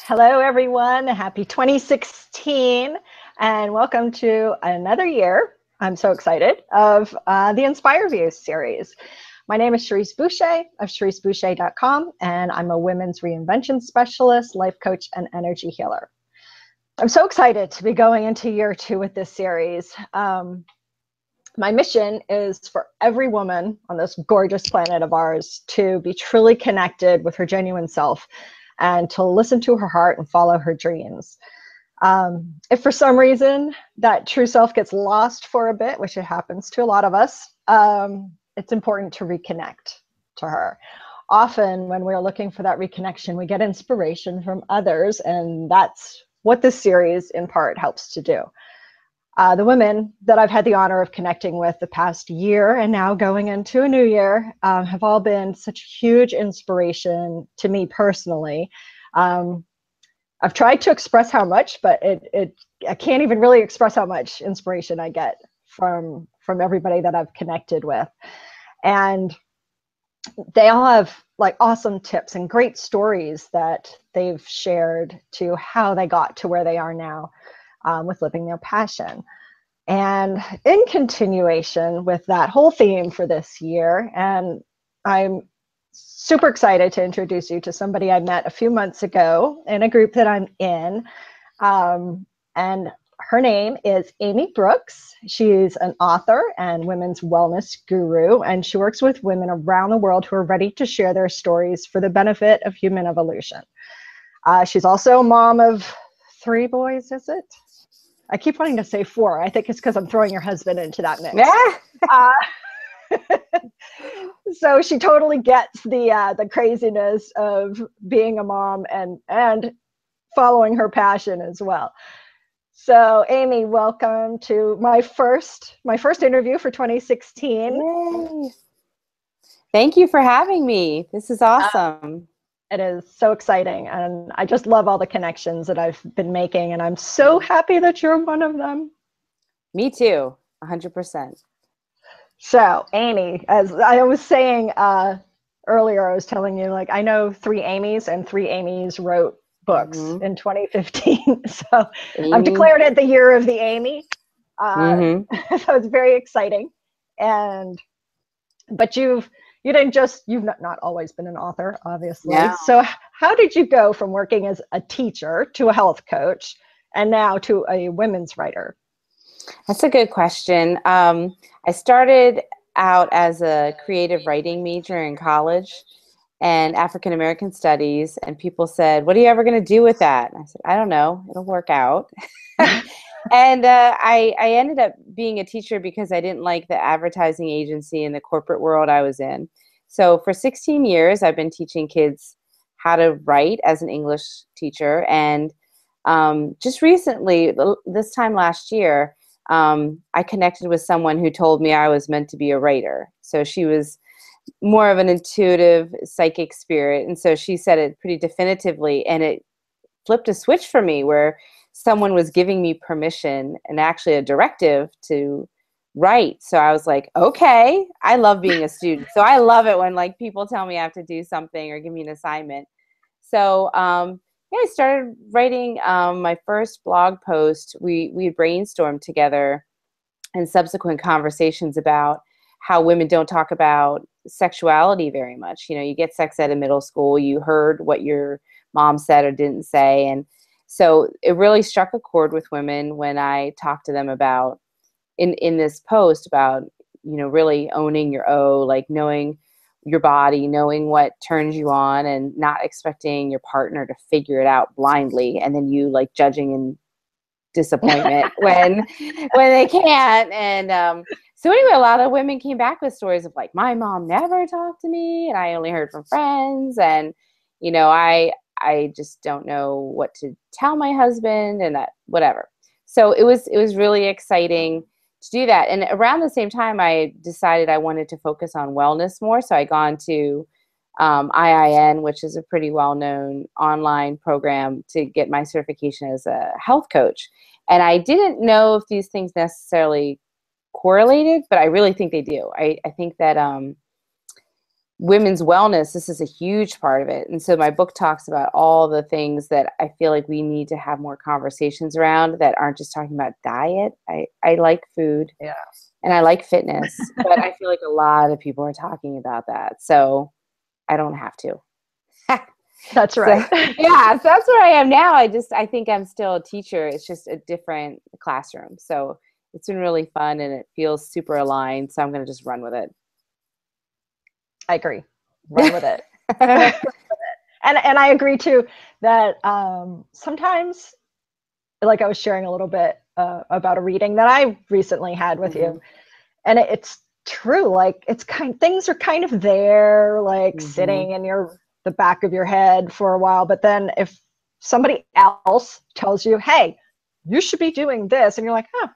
Hello, everyone. Happy 2016, and welcome to another year. I'm so excited of the Inspire View series. My name is Cherrise Boucher of CherriseBoucher.com, and I'm a women's reinvention specialist, life coach, and energy healer. I'm so excited to be going into year 2 with this series. My mission is for every woman on this gorgeous planet of ours to be truly connected with her genuine self and to listen to her heart and follow her dreams. If for some reason that true self gets lost for a bit, which it happens to a lot of us, it's important to reconnect to her. Often when we're looking for that reconnection, we get inspiration from others, and that's what this series in part helps to do. The women that I've had the honor of connecting with the past year and now going into a new year have all been such huge inspiration to me personally. I've tried to express how much, but I can't even really express how much inspiration I get from everybody that I've connected with. And they all have like awesome tips and great stories that they've shared to how they got to where they are now. With living their passion. And in continuation with that whole theme for this year, and I'm super excited to introduce you to somebody I met a few months ago in a group that I'm in. And her name is Amy Brooks. She's an author and women's wellness guru, and she works with women around the world who are ready to share their stories for the benefit of human evolution. She's also a mom of 3 boys, is it? I keep wanting to say 4. I think it's because I'm throwing your husband into that mix. So she totally gets the craziness of being a mom and following her passion as well. So Amy, welcome to my first interview for 2016. Yay. Thank you for having me. This is awesome. It is so exciting, and I just love all the connections that I've been making, and I'm so happy that you're one of them. Me too, 100%. So, Amy, as I was saying earlier, I was telling you, like, I know 3 Amys, and 3 Amys wrote books in 2015. So Amy. I've declared it the year of the Amy. So it's very exciting. But you've not always been an author, obviously. No. So how did you go from working as a teacher to a health coach and now to a women's writer? That's a good question. I started out as a creative writing major in college and African American studies, and people said, "What are you ever going to do with that?" And I said, "I don't know. It'll work out." And I ended up being a teacher because I didn't like the advertising agency and the corporate world I was in. So for 16 years, I've been teaching kids how to write as an English teacher. And just recently, this time last year, I connected with someone who told me I was meant to be a writer. So she was more of an intuitive psychic spirit. And so she said it pretty definitively, and it flipped a switch for me where someone was giving me permission and actually a directive to write. So I was like, okay, I love being a student. So I love it when like people tell me I have to do something or give me an assignment. So yeah, I started writing my first blog post. We brainstormed together and subsequent conversations about how women don't talk about sexuality very much. You know, you get sex ed in middle school, you heard what your mom said or didn't say. And so it really struck a chord with women when I talked to them about in this post about, you know, really owning your O, like knowing your body, knowing what turns you on, and not expecting your partner to figure it out blindly, and then you like judging in disappointment when they can't. And so anyway, a lot of women came back with stories of like, my mom never talked to me, and I only heard from friends, and you know, I just don't know what to tell my husband, and that whatever. So it was really exciting to do that. And around the same time, I decided I wanted to focus on wellness more. So I gone to IIN, which is a pretty well-known online program, to get my certification as a health coach. And I didn't know if these things necessarily correlated, but I really think they do. I think that women's wellness, this is a huge part of it. And so my book talks about all the things that I feel like we need to have more conversations around that aren't just talking about diet. I like food, Yeah. and I like fitness, but I feel like a lot of people are talking about that. So I don't have to. That's right. So, yeah, so that's where I am now. I think I'm still a teacher. It's just a different classroom. So it's been really fun and it feels super aligned. So I'm going to just run with it. I agree. Run with it. And I agree too that sometimes, like I was sharing a little bit about a reading that I recently had with you, and it's true. Like things are kind of there, like sitting in the back of your head for a while. But then if somebody else tells you, "Hey, you should be doing this," and you're like, "Huh,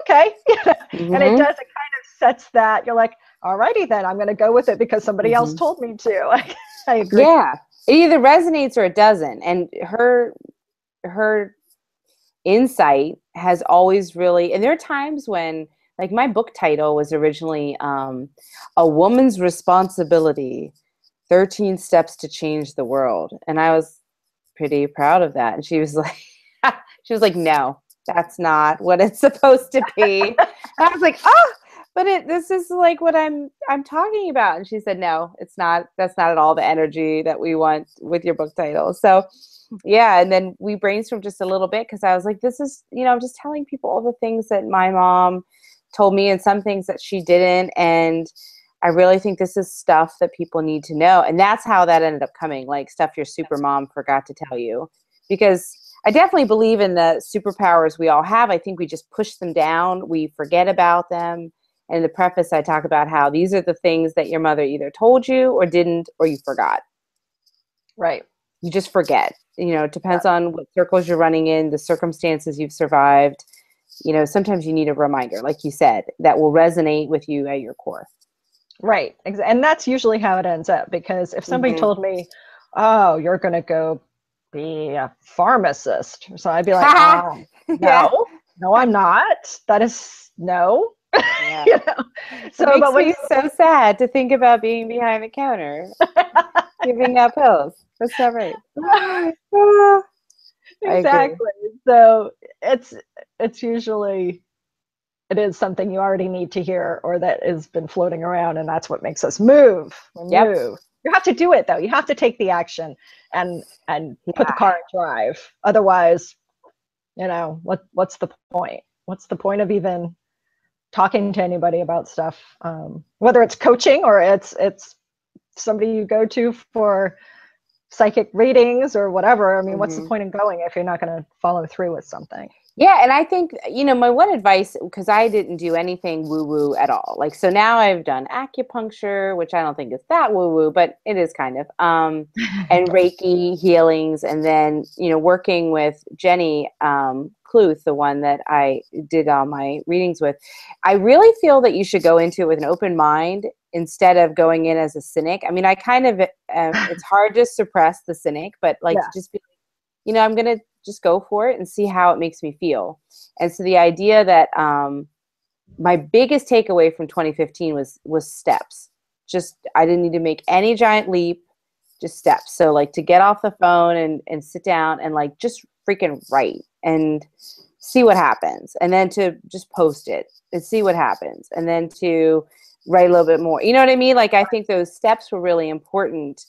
okay," and it kind of sets that. You're like, alrighty then, I'm going to go with it because somebody else told me to. I agree. Yeah, it either resonates or it doesn't. And her insight has always really, and there are times when, like, my book title was originally A Woman's Responsibility, 13 Steps to Change the World. And I was pretty proud of that. And she was like, no, that's not what it's supposed to be. And I was like, oh, but this is like what I'm talking about. And she said, no, it's not. That's not at all the energy that we want with your book title. So yeah. And then we brainstormed just a little bit because I was like, this is, I'm just telling people all the things that my mom told me and some things that she didn't. And I really think this is stuff that people need to know. And that's how that ended up coming, like stuff your super mom forgot to tell you. Because I definitely believe in the superpowers we all have. I think we just push them down. We forget about them. And in the preface, I talk about how these are the things that your mother either told you or didn't, or you forgot. Right. You just forget. It depends on what circles you're running in, the circumstances you've survived. Sometimes you need a reminder, like you said, that will resonate with you at your core. Right. And that's usually how it ends up. Because if somebody told me, oh, you're going to go be a pharmacist. So I'd be like, no, I'm not. That is no. Yeah. So it makes me so sad to think about being behind the counter, giving out pills. That's not right. Exactly. So it's usually, it is something you already need to hear or that has been floating around, and that's what makes us move. Move. You have to do it though. You have to take the action and put the car in drive. Otherwise, what's the point? What's the point of even talking to anybody about stuff? Whether it's coaching or it's somebody you go to for psychic readings or whatever. I mean, what's the point in going if you're not going to follow through with something? Yeah. And I think, my one advice, because I didn't do anything woo-woo at all. Like, so now I've done acupuncture, which I don't think is that woo-woo, but it is kind of, and Reiki healings. And then, working with Jenny Cluth, the one that I did all my readings with, I really feel that you should go into it with an open mind instead of going in as a cynic. I mean, I kind of, it's hard to suppress the cynic, but to just be, I'm going to just go for it and see how it makes me feel. And so the idea that my biggest takeaway from 2015 was steps. Just, I didn't need to make any giant leap, just steps. So like to get off the phone and sit down and like just freaking write and see what happens. And then to just post it and see what happens. And then to write a little bit more. You know what I mean? Like, I think those steps were really important.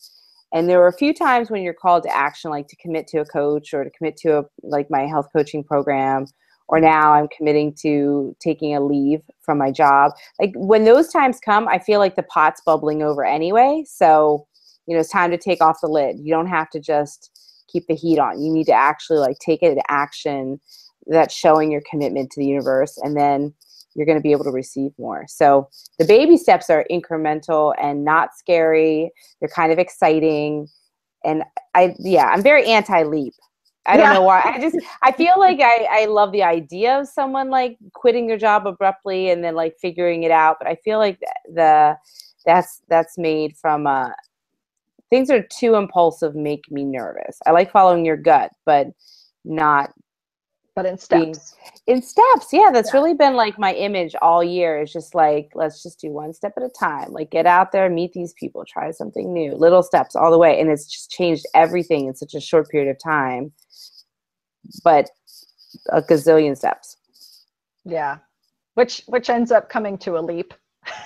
And there were a few times when you're called to action, like to commit to a coach or to commit to my health coaching program, or now I'm committing to taking a leave from my job. Like when those times come, I feel like the pot's bubbling over anyway. So, it's time to take off the lid. You don't have to just keep the heat on. You need to actually like take it into action. That's showing your commitment to the universe. And then you're going to be able to receive more. So the baby steps are incremental and not scary. They're kind of exciting. And I'm very anti-leap. I don't know why. I feel like I love the idea of someone like quitting their job abruptly and then like figuring it out. But I feel like that's made from things are too impulsive, make me nervous. I like following your gut, but not But in being steps. in steps. Yeah, that's really been like my image all year. Is just like, let's just do one step at a time. Like, get out there, meet these people, try something new, little steps all the way. And it's just changed everything in such a short period of time, but a gazillion steps. Yeah. Which ends up coming to a leap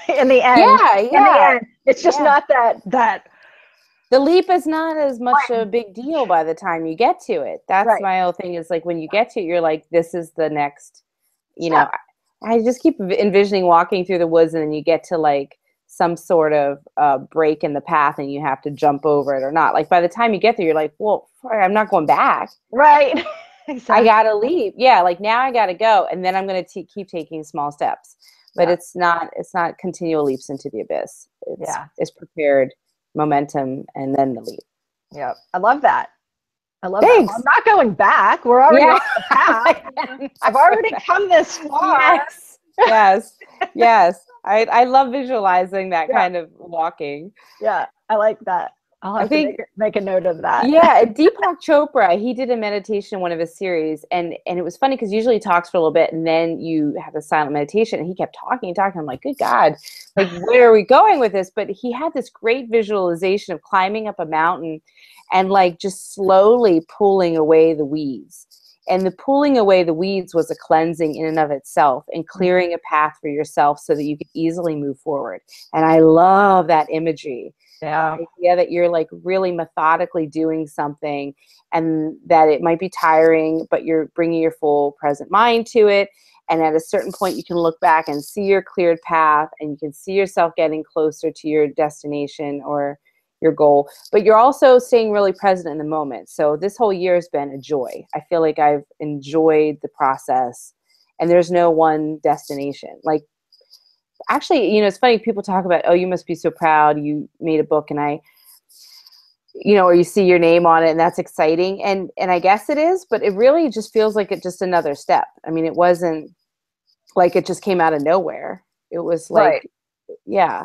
in the end. Yeah, In the end, it's just not that the leap is not as much a big deal by the time you get to it. That's my whole thing, is like, when you get to it, you're like, this is the next, you know, I just keep envisioning walking through the woods, and then you get to like some sort of break in the path, and you have to jump over it or not. Like, by the time you get there, you're like, well, I'm not going back. Right. Exactly. I gotta leave. Yeah, like, now I gotta go, and then I'm gonna keep taking small steps. But it's not continual leaps into the abyss. It's prepared momentum and then the leap. Yeah, I love that. I love Thanks. that. Well, I'm not going back. We're already on the path. I've already come this far. Yes. I love visualizing that kind of walking. Yeah, I like that. I'll have to make a note of that. Yeah, Deepak Chopra, he did a meditation in one of his series, and it was funny because usually he talks for a little bit, and then you have a silent meditation, and he kept talking. I'm like, good God, like, where are we going with this? But he had this great visualization of climbing up a mountain and like just slowly pulling away the weeds. And the pulling away the weeds was a cleansing in and of itself, and clearing a path for yourself so that you could easily move forward. And I love that imagery. Yeah. The idea that you're like really methodically doing something, and that it might be tiring, but you're bringing your full present mind to it. And at a certain point, you can look back and see your cleared path, and you can see yourself getting closer to your destination or your goal, but you're also staying really present in the moment. So this whole year has been a joy. I feel like I've enjoyed the process, and there's no one destination. Like, actually, it's funny, people talk about, oh, you must be so proud you made a book, and or you see your name on it, and that's exciting. And I guess it is, but it really just feels like it's just another step. I mean, it wasn't like it just came out of nowhere. It was like, yeah.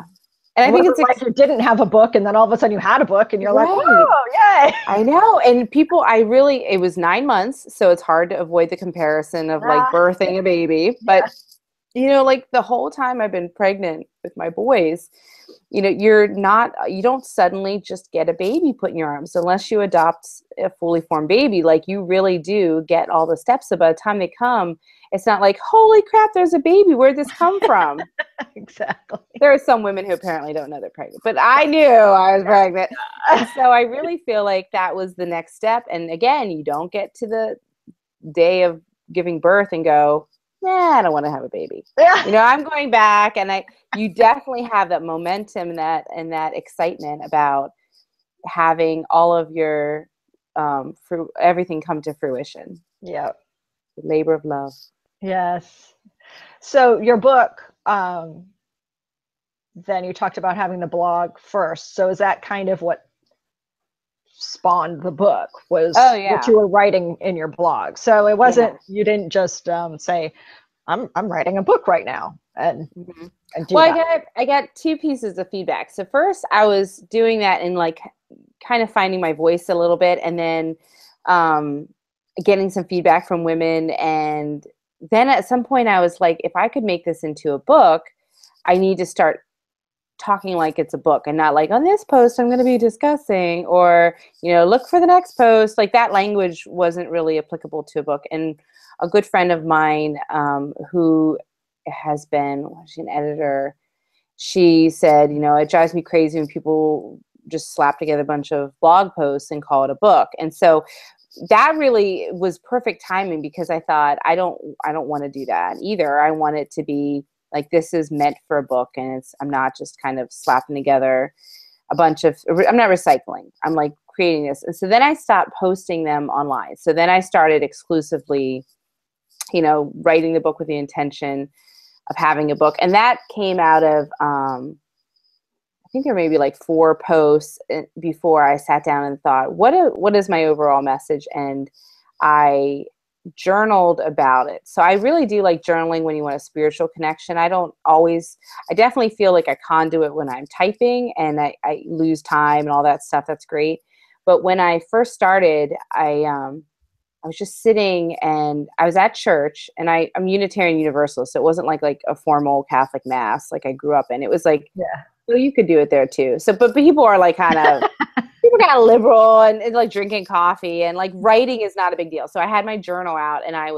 And I think it's like you didn't have a book, and then all of a sudden you had a book, and you're like, oh, yay. I know. And it was 9 months, so it's hard to avoid the comparison of like birthing a baby. But, like, the whole time I've been pregnant with my boys, you don't suddenly just get a baby put in your arms unless you adopt a fully formed baby. Like, you really do get all the steps. So by the time they come, it's not like, holy crap, there's a baby. Where'd this come from? Exactly. There are some women who apparently don't know they're pregnant, but I knew I was pregnant. And so I really feel like that was the next step. And again, you don't get to the day of giving birth and go, nah, I don't want to have a baby. I'm going back. And you definitely have that momentum and that excitement about having all of your everything come to fruition. Yeah. The labor of love. Yes. So your book, then you talked about having the blog first. So is that kind of what spawned the book, was what you were writing in your blog? So it wasn't, you didn't just say, I'm writing a book right now. And do that. I got two pieces of feedback. So first I was doing that and like kind of finding my voice a little bit, and then getting some feedback from women. And then at some point I was like, if I could make this into a book, I need to start talking like it's a book, and not like, on this post I'm going to be discussing, or look for the next post. Like, that language wasn't really applicable to a book. And a good friend of mine who has been an editor, she said, it drives me crazy when people just slap together a bunch of blog posts and call it a book. And so that really was perfect timing, because I thought, I don't want to do that either. I want it to be like, this is meant for a book, and I'm not just kind of slapping together a bunch of, I'm not recycling. I'm like creating this. And so then I stopped posting them online. So then I started exclusively, writing the book with the intention of having a book. And that came out of, I think there may be like 4 posts before I sat down and thought, what is my overall message? And I journaled about it. So I really do like journaling when you want a spiritual connection. I definitely feel like I conduit when I'm typing, and I lose time and all that stuff. That's great. But when I first started, I I was just sitting, and I was at church, and I'm Unitarian Universalist, so it wasn't like a formal Catholic mass like I grew up in. It was like, Yeah. well, you could do it there too. So, but people are like people are kind of liberal and like drinking coffee, and like writing is not a big deal. So I had my journal out, and I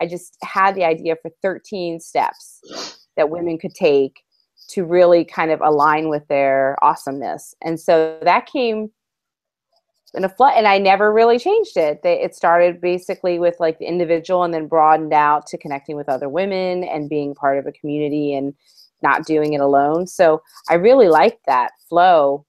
just had the idea for 13 steps that women could take to really kind of align with their awesomeness. And so that came in a flood, and I never really changed it. It started basically with like the individual, and then broadened out to connecting with other women and being part of a community and not doing it alone. So I really liked that flow.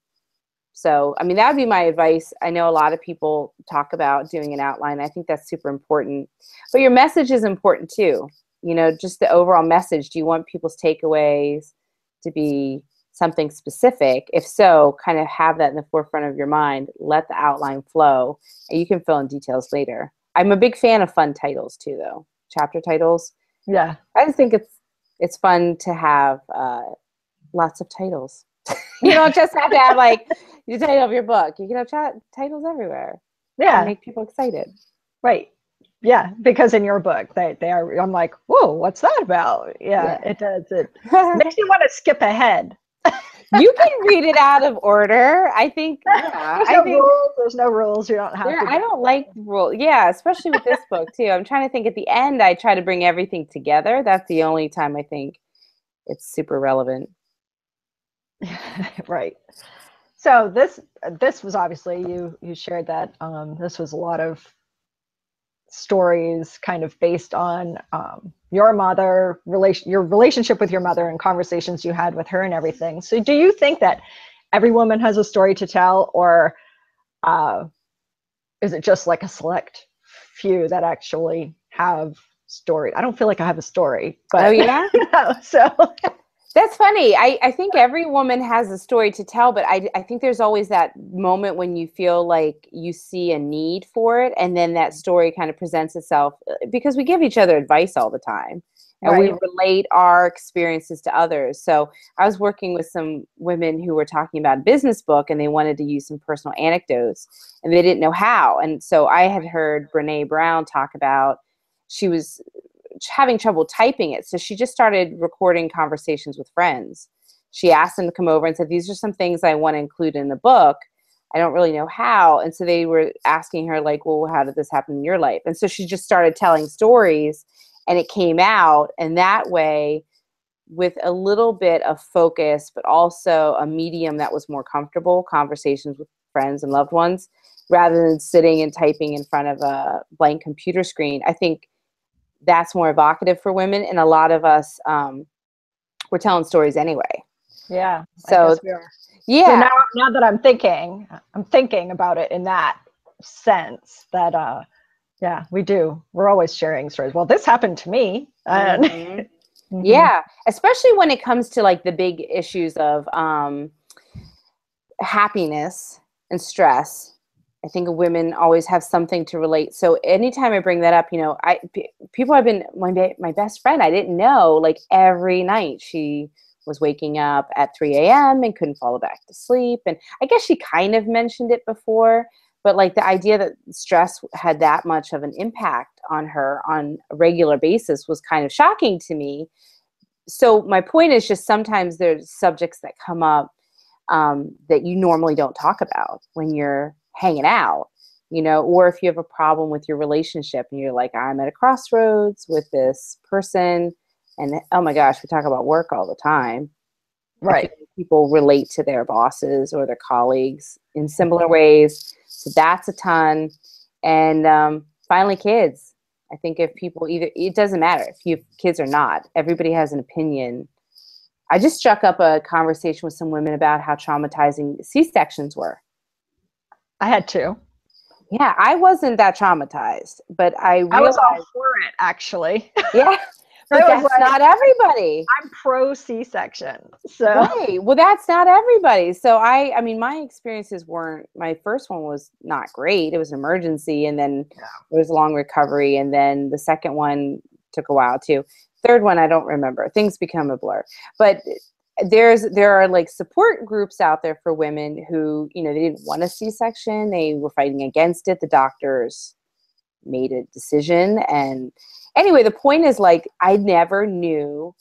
So, I mean, that would be my advice. I know a lot of people talk about doing an outline. I think that's super important. But your message is important too. You know, just the overall message. Do you want people's takeaways to be something specific? If so, kind of have that in the forefront of your mind. Let the outline flow, and you can fill in details later. I'm a big fan of fun titles too, though. Chapter titles. Yeah. I just think it's fun to have lots of titles. You don't just have to have like the title of your book. You can have titles everywhere. Yeah. To make people excited. Right. Yeah, because in your book, they are. I'm like, whoa, what's that about? Yeah. It does. It makes you want to skip ahead. You can read it out of order. I think. Yeah, There's no rules. You don't have to. I don't like rules. Yeah, especially with this book too. I'm trying to think. At the end, I try to bring everything together. That's the only time I think it's super relevant. Right. So this was obviously you shared that this was a lot of stories kind of based on your mother, your relationship with your mother, and conversations you had with her and everything. So do you think that every woman has a story to tell, or is it just like a select few that actually have story? I don't feel like I have a story, but oh yeah. So that's funny. I think every woman has a story to tell, but I think there's always that moment when you feel like you see a need for it, and then that story kind of presents itself, because we give each other advice all the time, and we relate our experiences to others. So I was working with some women who were talking about a business book, and they wanted to use some personal anecdotes, and they didn't know how. And so I had heard Brene Brown talk about, she was having trouble typing it. So she just started recording conversations with friends. She asked them to come over and said, these are some things I want to include in the book. I don't really know how. And so they were asking her like, well, how did this happen in your life? And so she just started telling stories, and it came out. And that way, with a little bit of focus, but also a medium that was more comfortable, conversations with friends and loved ones, rather than sitting and typing in front of a blank computer screen. I think that's more evocative for women, and a lot of us we're telling stories anyway. Yeah, so I guess we are. Yeah. So now that I'm thinking about it in that sense, that yeah, we do. We're always sharing stories. Well, this happened to me. And mm-hmm. Yeah, especially when it comes to like the big issues of happiness and stress. I think women always have something to relate. So anytime I bring that up, you know, people have been my best friend. I didn't know, like every night she was waking up at 3 a.m. and couldn't fall back to sleep. And I guess she kind of mentioned it before, but like the idea that stress had that much of an impact on her on a regular basis was kind of shocking to me. So my point is just sometimes there's subjects that come up that you normally don't talk about when you're hanging out, you know, or if you have a problem with your relationship and you're like, I'm at a crossroads with this person, and oh my gosh, we talk about work all the time. Right. People relate to their bosses or their colleagues in similar ways. So that's a ton. And finally, kids. I think if people it doesn't matter if you have kids or not, everybody has an opinion. I just struck up a conversation with some women about how traumatizing C-sections were. I had two. Yeah, I wasn't that traumatized, but I realized I was all for it, actually. Yeah, but that's like, not everybody. I'm pro C-section, so right. Well, that's not everybody. So I mean, my experiences weren't. My first one was not great. It was an emergency, and then it was a long recovery, and then the second one took a while too. Third one, I don't remember. Things become a blur, but there are like support groups out there for women who, you know, they didn't want a C-section. They were fighting against it. The doctors made a decision. And anyway, the point is, like, I never knew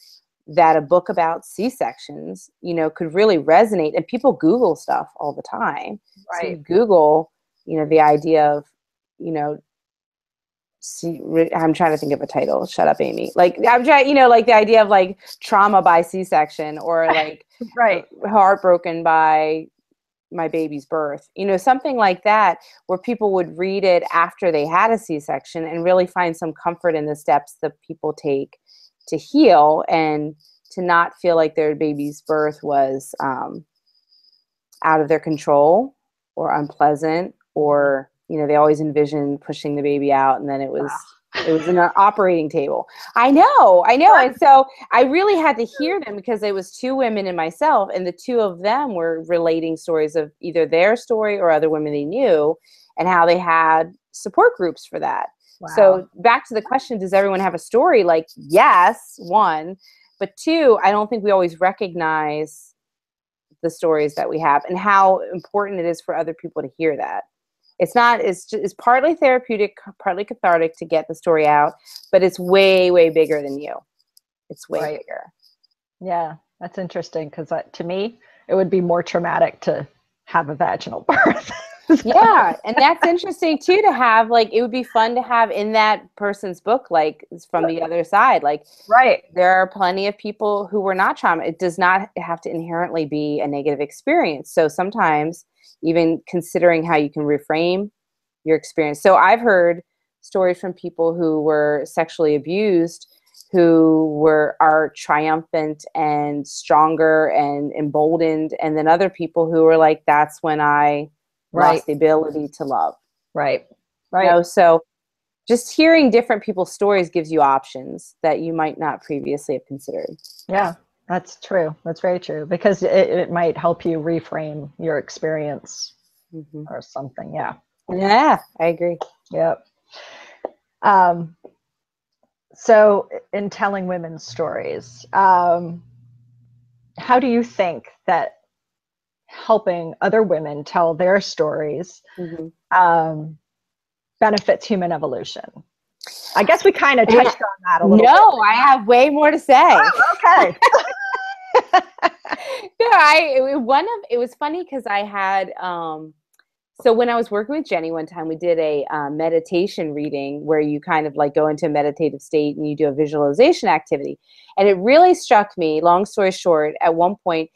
that a book about C-sections, you know, could really resonate. And people Google stuff all the time. Right. So you Google, you know, the idea of, you know, I'm trying to think of a title. Shut up, Amy. Like, I'm trying, you know, like the idea of like trauma by C-section, or like right. heartbroken by my baby's birth, you know, something like that, where people would read it after they had a C-section and really find some comfort in the steps that people take to heal, and to not feel like their baby's birth was out of their control or unpleasant, or, you know, they always envisioned pushing the baby out, and then it was an operating table. I know. And so I really had to hear them, because it was two women and myself, and the two of them were relating stories of either their story or other women they knew, and how they had support groups for that. Wow. So back to the question, does everyone have a story? Like, yes, one, but two, I don't think we always recognize the stories that we have, and how important it is for other people to hear that. It's partly therapeutic, partly cathartic to get the story out, but it's way, way bigger than you. It's way bigger. Yeah, that's interesting, because to me, it would be more traumatic to have a vaginal birth. Yeah, and that's interesting too, to have, like, it would be fun to have in that person's book, like, from the other side, like, there are plenty of people who were not trauma. It does not have to inherently be a negative experience. So sometimes even considering how you can reframe your experience. So I've heard stories from people who were sexually abused, who are triumphant and stronger and emboldened, and then other people who were like, that's when I lost the ability to love. Right. You know, so just hearing different people's stories gives you options that you might not previously have considered. Yeah, that's true. That's very true, because it might help you reframe your experience or something. Yeah. Yeah, I agree. Yep. So in telling women's stories, how do you think that helping other women tell their stories benefits human evolution? I guess we kind of touched on that a little bit. No, I have way more to say. Oh, okay. It was funny, because I had so when I was working with Jenny one time, we did a meditation reading where you kind of like go into a meditative state and you do a visualization activity. And it really struck me, long story short, at one point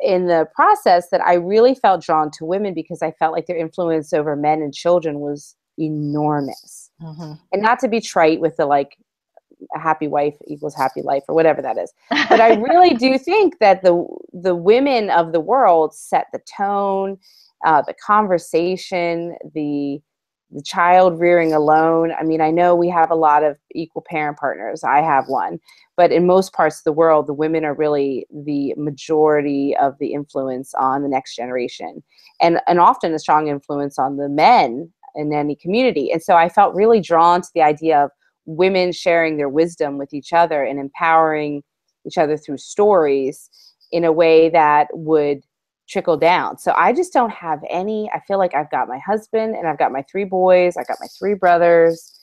in the process, that I really felt drawn to women, because I felt like their influence over men and children was enormous. And not to be trite with the, like, a happy wife equals happy life, or whatever that is. But I really do think that the women of the world set the tone, the conversation, the child rearing alone. I mean, I know we have a lot of equal parent partners. I have one. But in most parts of the world, the women are really the majority of the influence on the next generation, and often a strong influence on the men in any community. And so I felt really drawn to the idea of women sharing their wisdom with each other and empowering each other through stories in a way that would trickle down. So I just don't have any. I feel like I've got my husband, and I've got my 3 boys, I got my 3 brothers.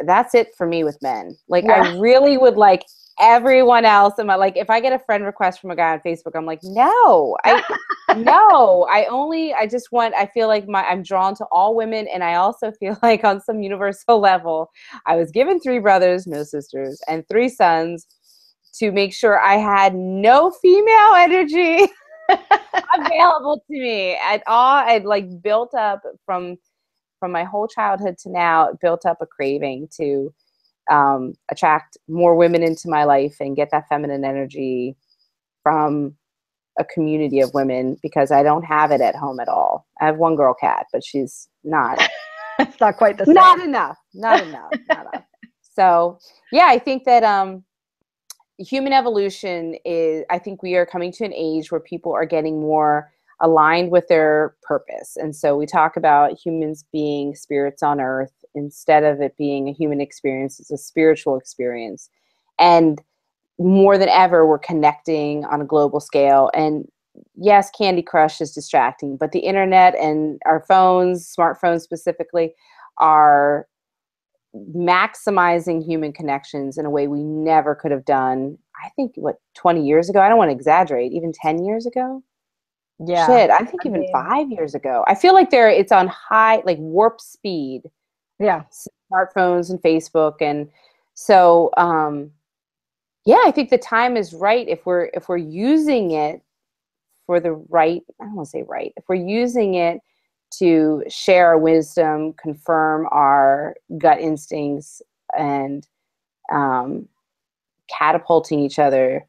That's it for me with men. Like, I really would like everyone else in my, like, if I get a friend request from a guy on Facebook, I'm like, no, I feel like I'm drawn to all women. And I also feel like on some universal level, I was given 3 brothers, no sisters, and 3 sons, to make sure I had no female energy available to me at all. I'd like built up from my whole childhood to now, built up a craving to attract more women into my life and get that feminine energy from a community of women, because I don't have it at home at all. I have 1 girl cat, but she's not. It's not quite the same. Not enough. So yeah, I think that human evolution is, I think we are coming to an age where people are getting more aligned with their purpose. And so we talk about humans being spirits on earth, instead of it being a human experience, it's a spiritual experience. And more than ever, we're connecting on a global scale. And yes, Candy Crush is distracting, but the internet and our phones, smartphones specifically, are maximizing human connections in a way we never could have done. I think, 20 years ago? I don't want to exaggerate, even 10 years ago? Yeah. Shit, I think even 5 years ago. I feel like it's on high, like warp speed. Yeah. Smartphones and Facebook. And so, yeah, I think the time is right if we're using it for the right, I don't want to say right, if we're using it to share our wisdom, confirm our gut instincts, and catapulting each other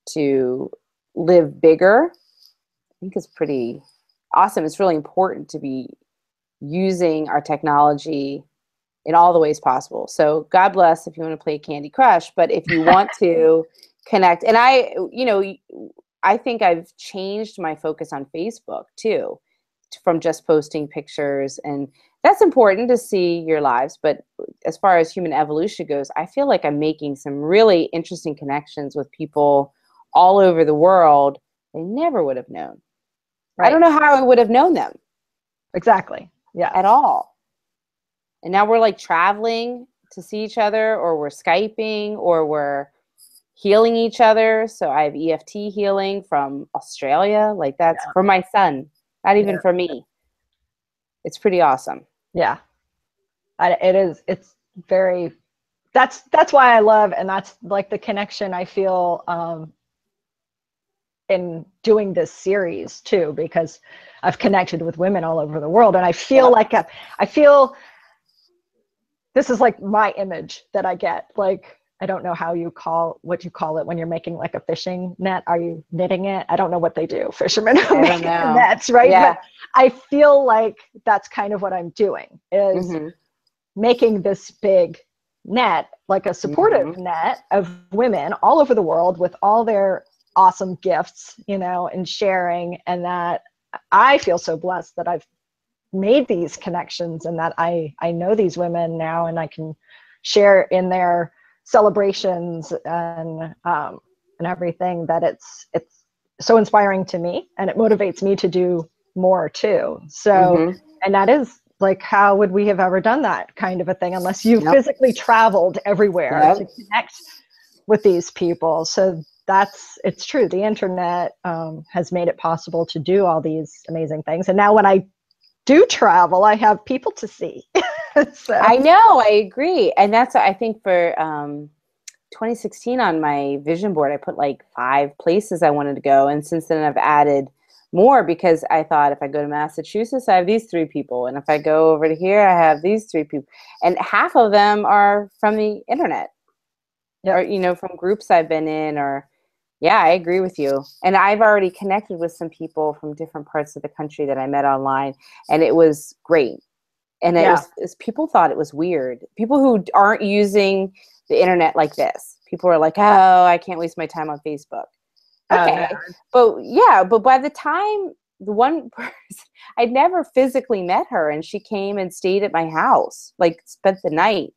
to live bigger, I think is pretty awesome. It's really important to be using our technology in all the ways possible. So God bless if you want to play Candy Crush, but if you want to connect, and I think I've changed my focus on Facebook too, from just posting pictures, and that's important to see your lives. But as far as human evolution goes, I feel like I'm making some really interesting connections with people all over the world I never would have known. Right. I don't know how I would have known them. Exactly. Yeah. At all. And now we're like traveling to see each other, or we're Skyping, or we're healing each other. So I have EFT healing from Australia. Like that's for my son, not even for me. It's pretty awesome. Yeah. It is. It's very, that's why I love, and that's like the connection I feel in doing this series too, because I've connected with women all over the world, and I feel like I feel this is like my image that I get. Like, I don't know what you call it when you're making like a fishing net. Are you knitting it? I don't know what they do. Fishermen are making nets, right? Yeah. But I feel like that's kind of what I'm doing, is making this big net, like a supportive net of women all over the world with all their awesome gifts, and sharing. And that I feel so blessed that I've made these connections, and that I know these women now, and I can share in their celebrations and everything, that it's so inspiring to me, and it motivates me to do more too. So, and that is like, how would we have ever done that kind of a thing unless you physically traveled everywhere to connect with these people? So it's true. The internet has made it possible to do all these amazing things. And now when I do travel, I have people to see. So. I know, I agree. And that's, I think for 2016 on my vision board, I put like 5 places I wanted to go. And since then I've added more, because I thought, if I go to Massachusetts, I have these 3 people. And if I go over to here, I have these 3 people. And half of them are from the internet, or, from groups I've been in, or, yeah, I agree with you. And I've already connected with some people from different parts of the country that I met online, and it was great. And it was people thought it was weird. People who aren't using the internet like this. People are like, oh, I can't waste my time on Facebook. Okay. But by the time the one person, I'd never physically met her, and she came and stayed at my house, like spent the night.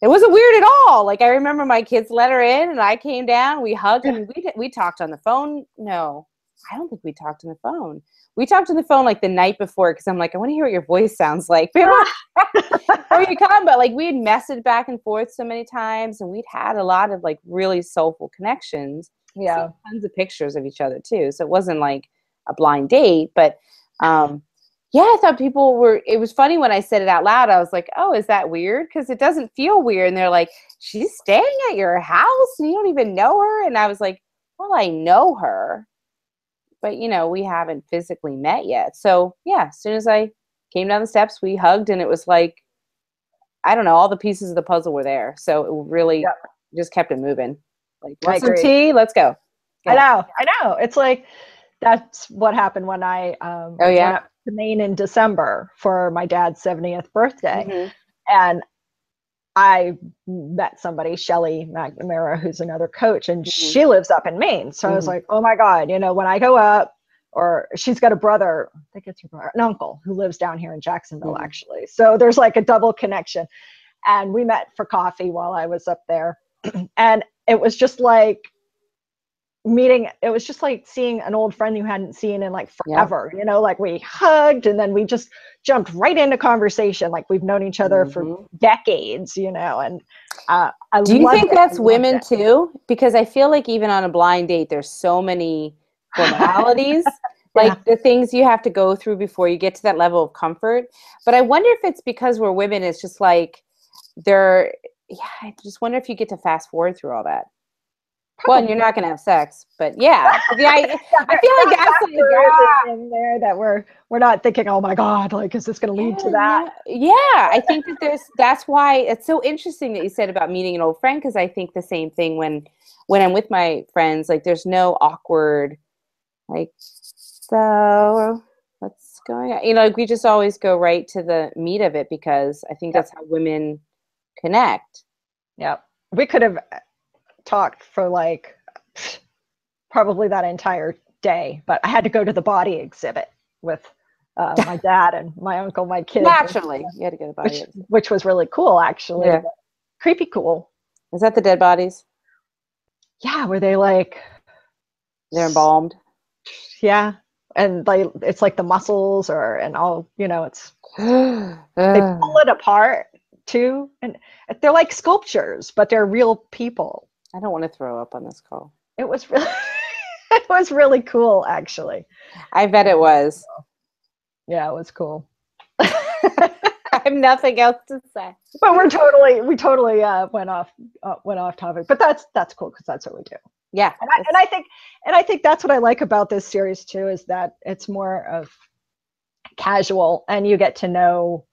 It wasn't weird at all. Like, I remember my kids let her in, and I came down, we hugged, and we talked on the phone. No, I don't think we talked on the phone. We talked on the phone like the night before, because I'm like, I want to hear what your voice sounds like. Where you come? But like, we had messaged back and forth so many times, and we'd had a lot of like really soulful connections. Yeah. Tons of pictures of each other too. So it wasn't like a blind date, but I thought people were, it was funny when I said it out loud. I was like, oh, is that weird? Because it doesn't feel weird. And they're like, she's staying at your house and you don't even know her? And I was like, well, I know her, but we haven't physically met yet. So yeah, as soon as I came down the steps, we hugged, and it was like, I don't know, all the pieces of the puzzle were there. So it really just kept it moving. Like, want some tea? Let's go. Yeah. I know. It's like, that's what happened when I went up to Maine in December for my dad's 70th birthday. And I met somebody, Shelly McNamara, who's another coach, and she lives up in Maine. So I was like, oh my God, when I go up, or she's got a brother, I think it's her brother, an uncle who lives down here in Jacksonville, actually. So there's like a double connection. And we met for coffee while I was up there. And it was just like, meeting, it was just like seeing an old friend you hadn't seen in like Yeah. forever, you know, like we hugged and then we just jumped right into conversation. Like we've known each other for decades, you know, and I Do you loved think it. I that's loved women it. too? Because I feel like even on a blind date, there's so many formalities, Yeah. like the things you have to go through before you get to that level of comfort. But I wonder if it's because we're women, it's just like they're, yeah, I just wonder if you get to fast forward through all that. Well, and you're not going to have sex, but yeah. Yeah, Yeah, I feel there like are that's like, factors ah. in there that we're not thinking, oh my God, like, is this going to lead to Yeah, that? no, yeah. I think that that's why it's so interesting that you said about meeting an old friend, because I think the same thing when I'm with my friends, like there's no awkward, like, so what's going on? You know, like we just always go right to the meat of it because I think Yep. that's how women connect. Yep. We could have talked for like probably that entire day, but I had to go to the body exhibit with my dad and my uncle, my kids, Naturally, you had to get a body. which was really cool, actually. Yeah. Creepy cool. Is that the dead bodies? Yeah, were they like, They're embalmed. yeah, and like it's like the muscles or and all, you know, it's they pull Ugh. it apart too, and they're like sculptures, but they're real people. I don't want to throw up on this call. It was really, it was really cool, actually. I bet it was. Yeah, it was cool. I have nothing else to say. But we totally went off topic. But that's cool because that's what we do. Yeah, And I think that's what I like about this series too, is that it's more of casual, and you get to know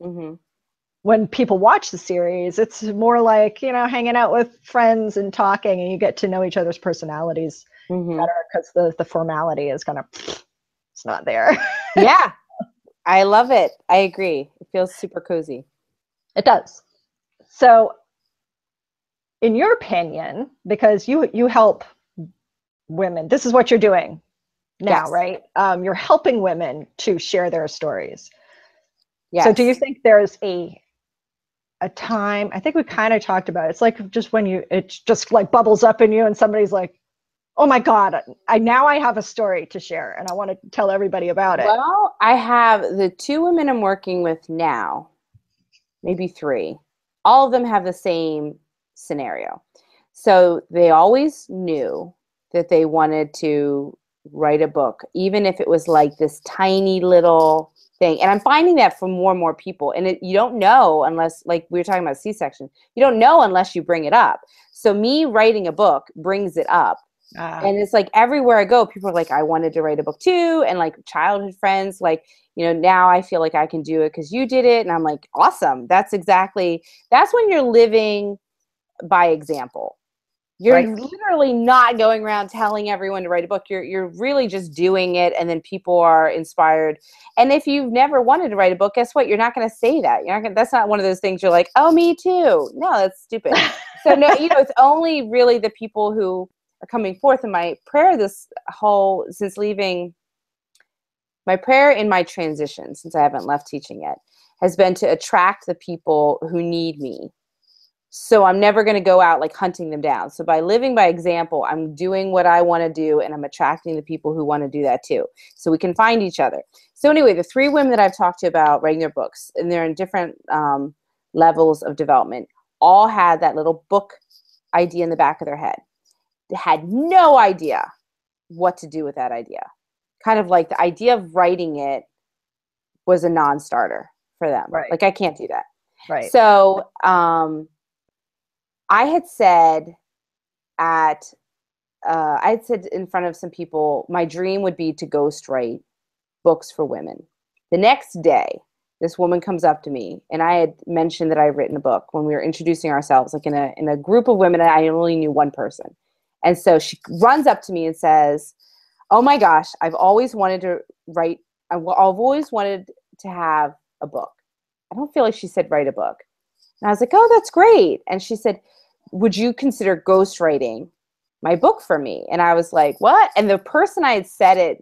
when people watch the series. It's more like, you know, hanging out with friends and talking, and you get to know each other's personalities better because the formality is kind of, it's not there. Yeah, I love it. I agree. It feels super cozy. It does. So, in your opinion, because you help women, this is what you're doing now, Yes. right? You're helping women to share their stories. Yes. So, do you think there's a time? I think we kind of talked about it. It's like just when it just like bubbles up in you, and somebody's like, "Oh my God, I have a story to share, and I want to tell everybody about it." Well, I have the 2 women I'm working with now, maybe 3. All of them have the same scenario. So they always knew that they wanted to write a book, even if it was like this tiny little thing. And I'm finding that for more and more people. And you don't know unless, like we were talking about C-section, you don't know unless you bring it up. So me writing a book brings it up. And it's like everywhere I go, people are like, I wanted to write a book too. And like childhood friends, like, you know, now I feel like I can do it because you did it. And I'm like, awesome. That's when you're living by example. You're Right. literally not going around telling everyone to write a book. You're really just doing it, and then people are inspired. And if you've never wanted to write a book, guess what? You're not going to say that. You're not going. That's not one of those things you're like, oh, me too. No, that's stupid. So no, you know, it's only really the people who are coming forth. And my prayer since leaving, my prayer in my transition, since I haven't left teaching yet, has been to attract the people who need me. So I'm never going to go out like hunting them down. So by living by example, I'm doing what I want to do, and I'm attracting the people who want to do that too. So we can find each other. So anyway, the 3 women that I've talked to about writing their books, and they're in different levels of development, all had that little book idea in the back of their head. They had no idea what to do with that idea. Kind of like the idea of writing it was a non-starter for them. Right. Like, I can't do that. Right. So I had said in front of some people, my dream would be to ghostwrite books for women. The next day, this woman comes up to me, and I had mentioned that I had written a book when we were introducing ourselves, like in a group of women, and I only knew one person. And so she runs up to me and says, oh my gosh, I've always wanted to write, I've always wanted to have a book. I don't feel like she said write a book. And I was like, oh, that's great. And she said, would you consider ghostwriting my book for me? And I was like, what? And the person I had said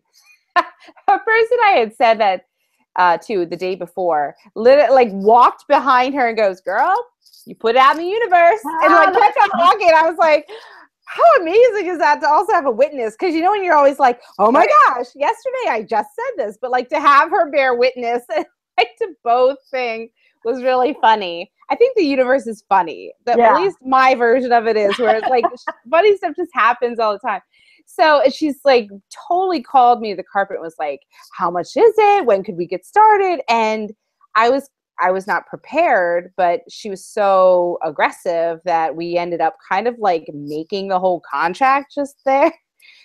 that to the day before, literally like walked behind her and goes, girl, you put it out in the universe. And like kept on walking. I was like, how amazing is that to also have a witness? Because you know, when you're always like, oh my gosh, yesterday I just said this, but like to have her bear witness like to both things was really funny. I think the universe is funny. At least my version of it is, where it's like funny stuff just happens all the time. So she's like totally called me to the carpet and was like, how much is it? When could we get started? And I was not prepared, but she was so aggressive that we ended up kind of like making the whole contract just there,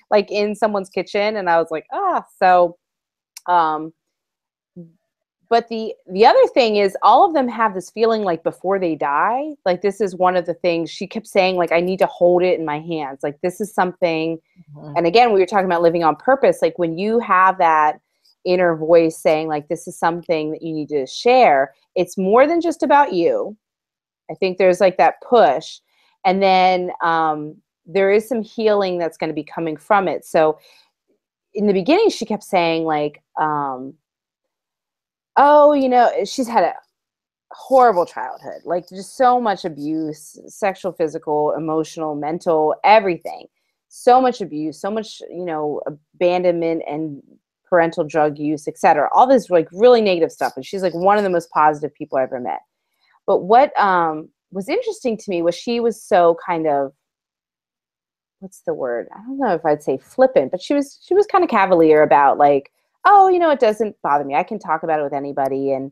like in someone's kitchen. And I was like, so, but the other thing is all of them have this feeling like before they die, like this is one of the things she kept saying, like, I need to hold it in my hands. Like this is something. And again, we were talking about living on purpose. Like when you have that inner voice saying like, this is something that you need to share, it's more than just about you. I think there's like that push. And then there is some healing that's going to be coming from it. So in the beginning, she kept saying like, oh, you know, she's had a horrible childhood, like just so much abuse, sexual, physical, emotional, mental, everything. So much abuse, so much, you know, abandonment and parental drug use, etc. All this like really negative stuff. And she's like one of the most positive people I ever met. But what was interesting to me was she was so kind of, what's the word? I don't know if I'd say flippant, but she was kind of cavalier about like, oh, you know, it doesn't bother me. I can talk about it with anybody. And,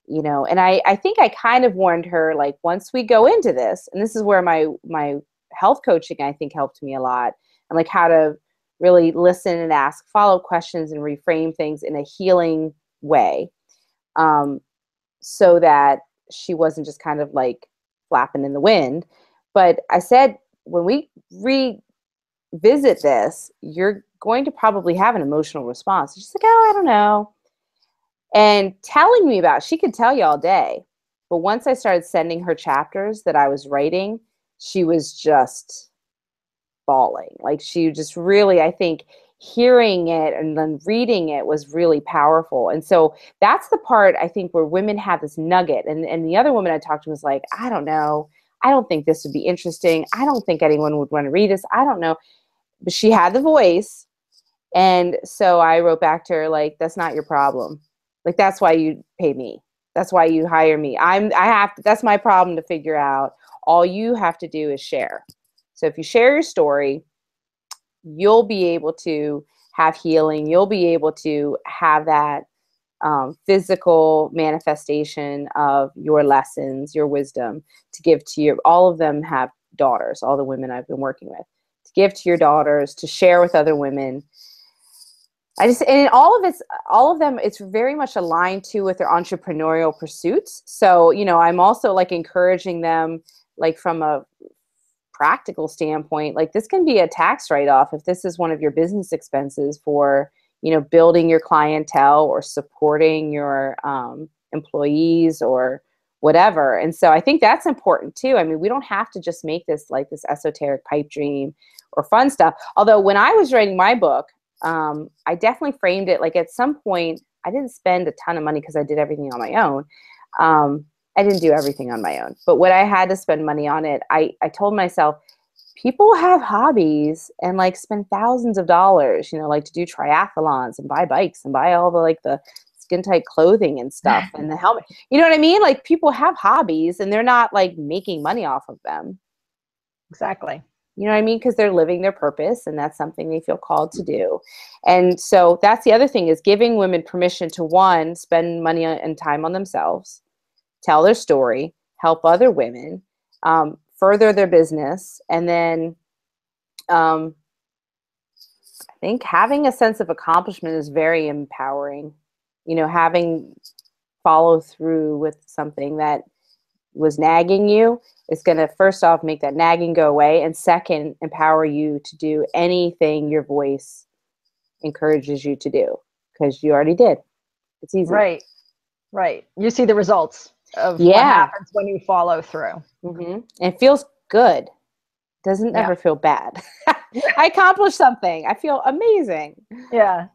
you know, and I think I kind of warned her, like, once we go into this, and this is where my health coaching, I think, helped me a lot, and like how to really listen and ask follow-up questions and reframe things in a healing way, so that she wasn't just kind of like flapping in the wind. But I said, when we revisit this, you're going to probably have an emotional response. She's like, oh, I don't know. And telling me about it, she could tell you all day. But once I started sending her chapters that I was writing, she was just bawling. Like she just really, I think, hearing it and then reading it was really powerful. And so that's the part, I think, where women have this nugget. And the other woman I talked to was like, I don't know. I don't think this would be interesting. I don't think anyone would want to read this. I don't know. But she had the voice. And so I wrote back to her, like, that's not your problem. Like, that's why you pay me. That's why you hire me. That's my problem to figure out. All you have to do is share. So if you share your story, you'll be able to have healing. You'll be able to have that physical manifestation of your lessons, your wisdom to give to your, all of them have daughters, all the women I've been working with, to give to your daughters, to share with other women. And all of them, it's very much aligned to with their entrepreneurial pursuits. So, you know, I'm also like encouraging them, like from a practical standpoint, like this can be a tax write-off if this is one of your business expenses for, you know, building your clientele or supporting your employees or whatever. And so I think that's important too. I mean, we don't have to just make this like this esoteric pipe dream or fun stuff. Although when I was writing my book, I definitely framed it like at some point, I didn't spend a ton of money because I did everything on my own. I didn't do everything on my own, but when I had to spend money on it, I told myself, people have hobbies and like spend thousands of dollars, you know, like to do triathlons and buy bikes and buy all the like the skin tight clothing and stuff and the helmet. You know what I mean? Like people have hobbies and they're not like making money off of them. Exactly. You know what I mean? Because they're living their purpose and that's something they feel called to do. And so that's the other thing, is giving women permission to, one, spend money and time on themselves, tell their story, help other women, further their business. And then I think having a sense of accomplishment is very empowering. You know, having follow through with something that was nagging you is going to, first off, make that nagging go away. And second, empower you to do anything your voice encourages you to do, because you already did. It's easy. Right. Right. You see the results of what happens when you follow through. Mm-hmm. And it feels good. Doesn't ever feel bad. I accomplished something. I feel amazing. Yeah.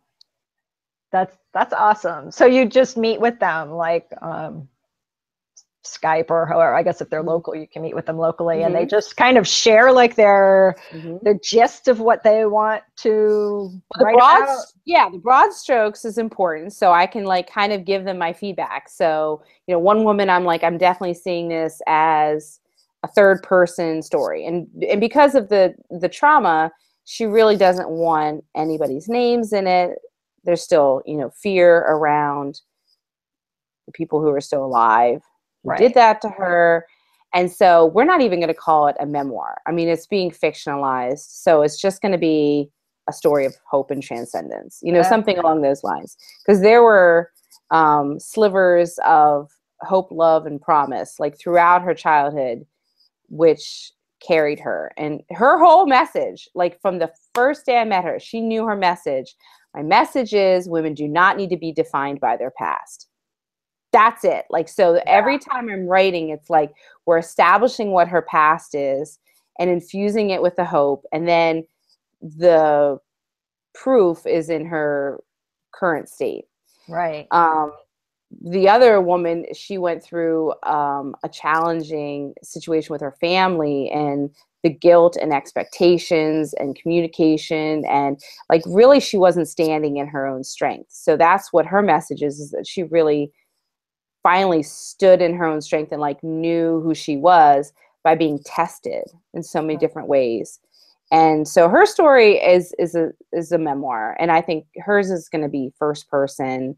That's awesome. So you just meet with them like Skype or however, I guess if they're local, you can meet with them locally, and they Mhm. just kind of share like their Mhm. gist of what they want to The write broad, about. yeah, the broad strokes is important. So I can like kind of give them my feedback. So, one woman, I'm like, I'm definitely seeing this as a third person story. And because of the trauma, she really doesn't want anybody's names in it. There's still, fear around the people who are still alive who did Right. that to her. And so we're not even going to call it a memoir. I mean, it's being fictionalized. So it's just going to be a story of hope and transcendence, something along those lines. Because there were slivers of hope, love, and promise, like throughout her childhood, which carried her. And her whole message, like from the first day I met her, she knew her message. My message is women do not need to be defined by their past. That's it. Like, so every time I'm writing, it's like we're establishing what her past is and infusing it with the hope. And then the proof is in her current state. Right. The other woman, she went through a challenging situation with her family, and the guilt and expectations and communication, and like really she wasn't standing in her own strength. So that's what her message is that she really finally stood in her own strength and like knew who she was by being tested in so many different ways. And so her story is a memoir, and I think hers is going to be first person.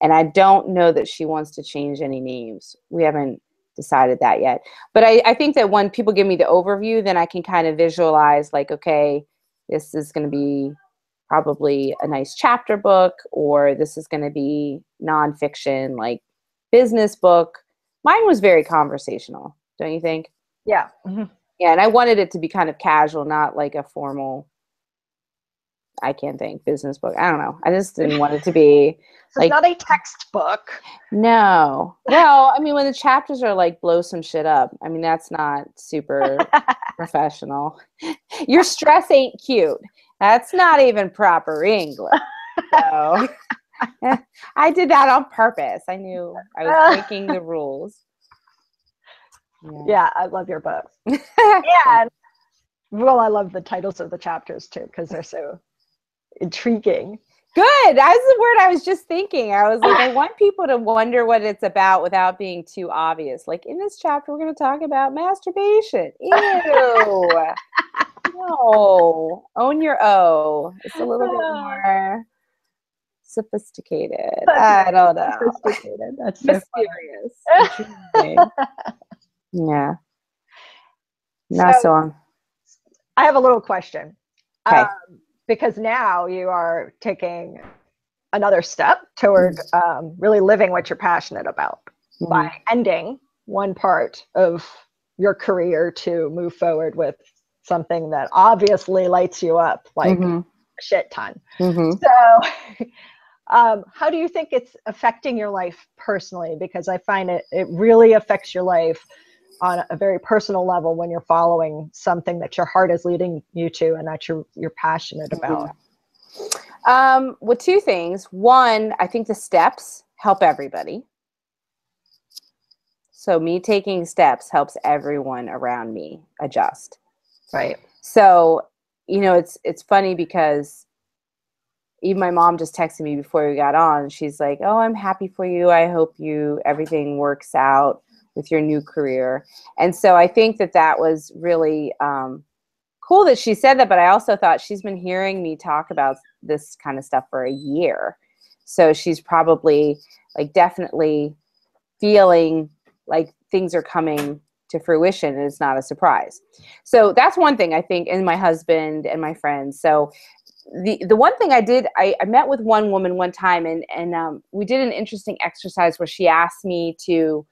And I don't know that she wants to change any names. We haven't decided that yet. But I think that when people give me the overview, then I can kind of visualize like, okay, this is going to be probably a nice chapter book, or this is going to be nonfiction, like business book. Mine was very conversational, don't you think? Yeah. Mm-hmm. Yeah, and I wanted it to be kind of casual, not like a formal, I can't think, business book. I don't know. I just didn't want it to be So it's like, not a textbook. no. Well, I mean, when the chapters are like blow some shit up, I mean, that's not super professional. Your stress ain't cute. That's not even proper English. So I did that on purpose. I knew I was breaking the rules. Yeah, I love your books. And well, I love the titles of the chapters too, because they're so intriguing. Good. That's the word I was just thinking. I was like, I want people to wonder what it's about without being too obvious. Like in this chapter, we're going to talk about masturbation. Ew. No. Own your O. It's a little bit more sophisticated. I don't know. Sophisticated. That's so mysterious. Intriguing. Yeah. Not so on. I have a little question. Okay. Because now you are taking another step toward really living what you're passionate about by ending one part of your career to move forward with something that obviously lights you up like a shit ton. So how do you think it's affecting your life personally? Because I find it really affects your life on a very personal level when you're following something that your heart is leading you to and that you're passionate about. Well, two things. One, I think the steps help everybody. So me taking steps helps everyone around me adjust. Right. So, it's funny because even my mom just texted me before we got on. She's like, "Oh, I'm happy for you. I hope everything works out with your new career." And so I think that was really cool that she said that, but I also thought she's been hearing me talk about this kind of stuff for a year. So she's probably like definitely feeling like things are coming to fruition and it's not a surprise. So that's one thing I think, and my husband and my friends. So the one thing I did, I met with one woman one time and we did an interesting exercise where she asked me to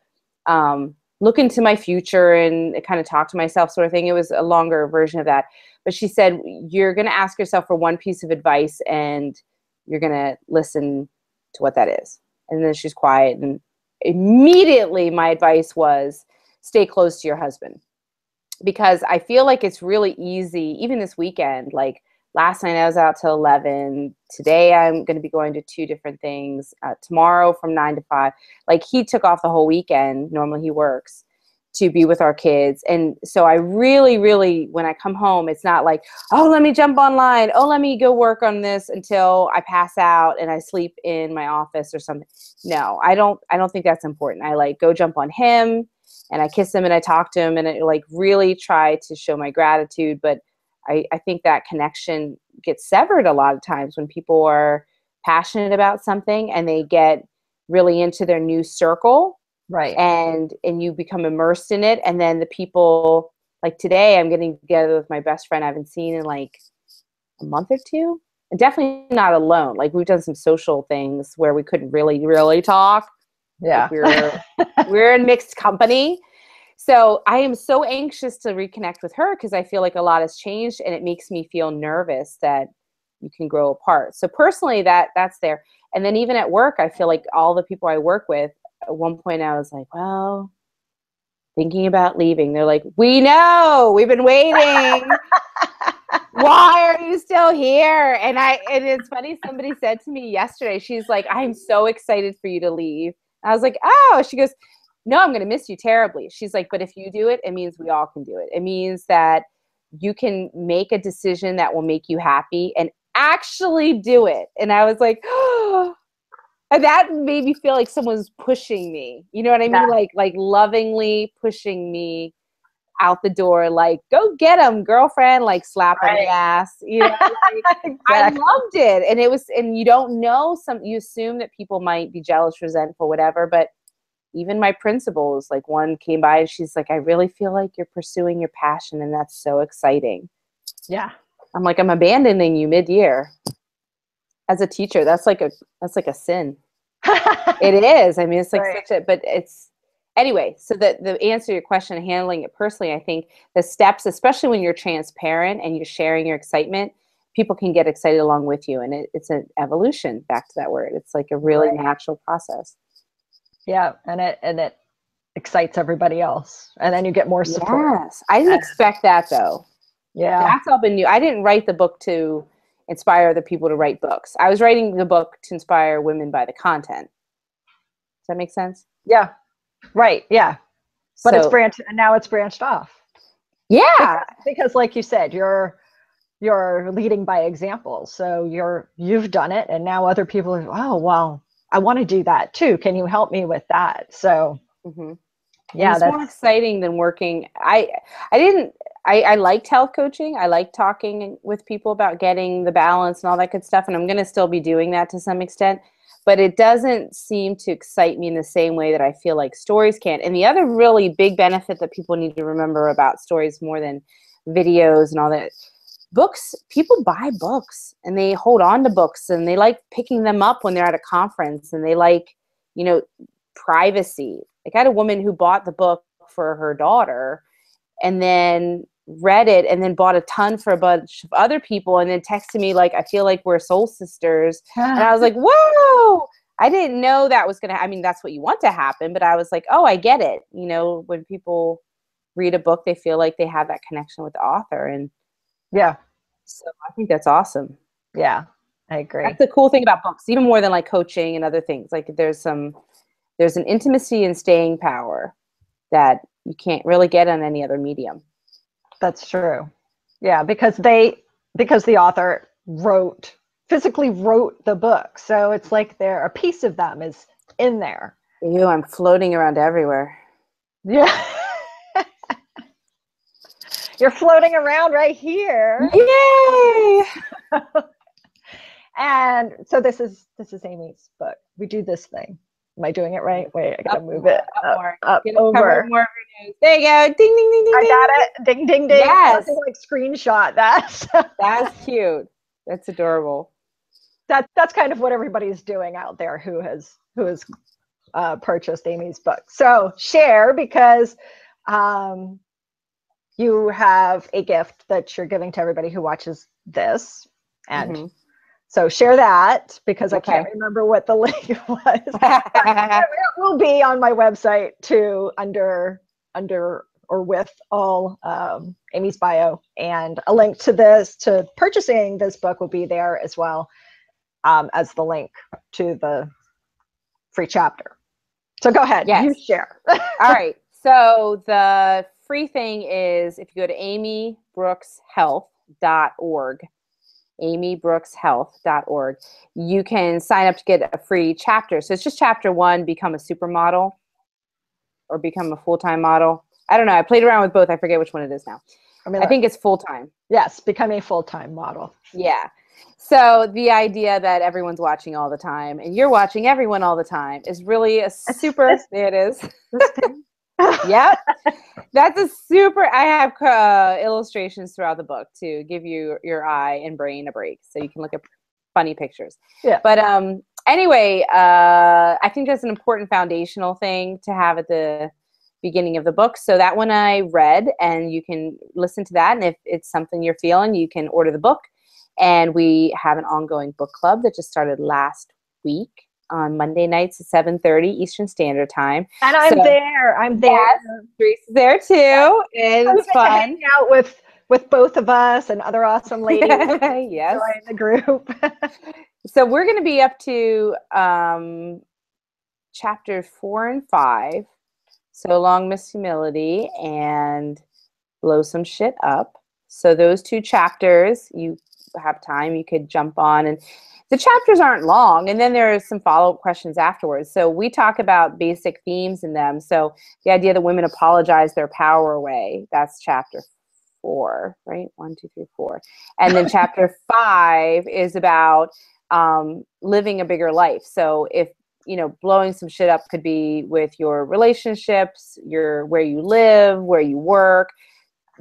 look into my future and kind of talk to myself sort of thing. It was a longer version of that. But she said, you're going to ask yourself for one piece of advice and you're going to listen to what that is. And then she's quiet. And immediately my advice was stay close to your husband. Because I feel like it's really easy, even this weekend, like last night I was out till 11. Today I'm going to be going to 2 different things. Tomorrow from 9 to 5. Like, he took off the whole weekend. Normally he works to be with our kids. And so I really, really, when I come home, it's not like, oh, let me jump online. Oh, let me go work on this until I pass out and I sleep in my office or something. No, I don't think that's important. I like go jump on him and I kiss him and I talk to him and I like really try to show my gratitude. But I think that connection gets severed a lot of times when people are passionate about something and they get really into their new circle. Right. And you become immersed in it. And then the people, like today, I'm getting together with my best friend I haven't seen in like a month or two. And definitely not alone. Like, we've done some social things where we couldn't really, really talk. Yeah. Like we're in mixed company. So I am so anxious to reconnect with her because I feel like a lot has changed and it makes me feel nervous that you can grow apart. So personally, that's there. And then even at work, I feel like all the people I work with, at one point I was like, well, thinking about leaving. They're like, we know, we've been waiting. Why are you still here? And it's funny, somebody said to me yesterday, she's like, I'm so excited for you to leave. I was like, oh, she goes, no, I'm going to miss you terribly. She's like, but if you do it, it means we all can do it. It means that you can make a decision that will make you happy and actually do it. And I was like, oh, and that made me feel like someone's pushing me. You know what I mean? Like lovingly pushing me out the door, like, go get him, girlfriend, like slap on the ass. You know, like, Exactly. I loved it. And it was, and you don't know, you assume that people might be jealous, resentful, whatever, but even my principals, like one came by and she's like, I really feel like you're pursuing your passion and that's so exciting. Yeah. I'm like, I'm abandoning you mid-year. As a teacher, that's like a sin. It is. I mean, it's like such a, but it's, anyway, so the answer to your question, handling it personally, I think the steps, especially when you're transparent and you're sharing your excitement, people can get excited along with you. And it's an evolution, back to that word. It's like a really natural process. Yeah. And it excites everybody else. And then you get more support. Yes. I didn't expect that though. Yeah. That's all been new. I didn't write the book to inspire other people to write books. I was writing the book to inspire women by the content. Does that make sense? Yeah. Right. Yeah. But it's branched, and now it's branched off. Yeah. Because like you said, you're leading by example. So you've done it, and now other people are, oh, well, I want to do that too. Can you help me with that? So yeah, it's more exciting than working. I liked health coaching. I like talking with people about getting the balance and all that good stuff. And I'm going to still be doing that to some extent, but it doesn't seem to excite me in the same way that I feel like stories can. And the other really big benefit that people need to remember about stories more than videos and all that, books, people buy books and they hold on to books and they like picking them up when they're at a conference and they like, privacy. Like, I had a woman who bought the book for her daughter and then read it and then bought a ton for a bunch of other people and then texted me like, I feel like we're soul sisters. And I was like, whoa, I didn't know that was going to, I mean, that's what you want to happen. But I was like, oh, I get it. When people read a book, they feel like they have that connection with the author. And yeah, so I think that's awesome. Yeah, I agree. That's the cool thing about books, even more than like coaching and other things. Like there's an intimacy and staying power that you can't really get on any other medium. That's true. Yeah, because the author physically wrote the book. So it's like a piece of them is in there. Ew, I'm floating around everywhere. Yeah. You're floating around right here. Yay! And so this is Amy's book. We do this thing. Am I doing it right? Wait, I gotta move it up over. More there you go. Ding, ding, ding, ding. I got it. Ding, ding, ding. Yes. I like screenshot that. That's cute. That's adorable. That's kind of what everybody's doing out there who has purchased Amy's book. So share, because you have a gift that you're giving to everybody who watches this, and so share that, because I can't remember what the link was. It will be on my website too, under or with all Amy's bio, and a link to this, to purchasing this book, will be there as well, as the link to the free chapter. So go ahead, Yes. you share. All right. So the free thing is if you go to amybrookshealth.org, amybrookshealth.org, you can sign up to get a free chapter. So it's just chapter 1, become a supermodel or become a full-time model. I don't know. I played around with both. I forget which one it is now. I think it's full-time. Yes, become a full-time model. Yeah. So the idea that everyone's watching all the time and you're watching everyone all the time is really a super, there it is. Yep. That's a super, I have illustrations throughout the book to give you your eye and brain a break so you can look at funny pictures. Yeah. But anyway, I think that's an important foundational thing to have at the beginning of the book. So that one I read, and you can listen to that. And if it's something you're feeling, you can order the book. And we have an ongoing book club that just started last week on Monday nights at 7:30 Eastern Standard Time. And I'm there. I'm there. Yes, Cherrise is there too. And it's fun. Hang out with both of us and other awesome ladies. Yes. Join the group. So we're going to be up to chapter 4 and 5. So Long Miss Humility and Blow Some Shit Up. So those 2 chapters, you have time, you could jump on, and the chapters aren't long, and then there are some follow-up questions afterwards. So we talk about basic themes in them. So the idea that women apologize their power away, that's chapter 4, right? 1, 2, 3, 4. And then chapter 5 is about living a bigger life. So if, blowing some shit up could be with your relationships, where you live, where you work.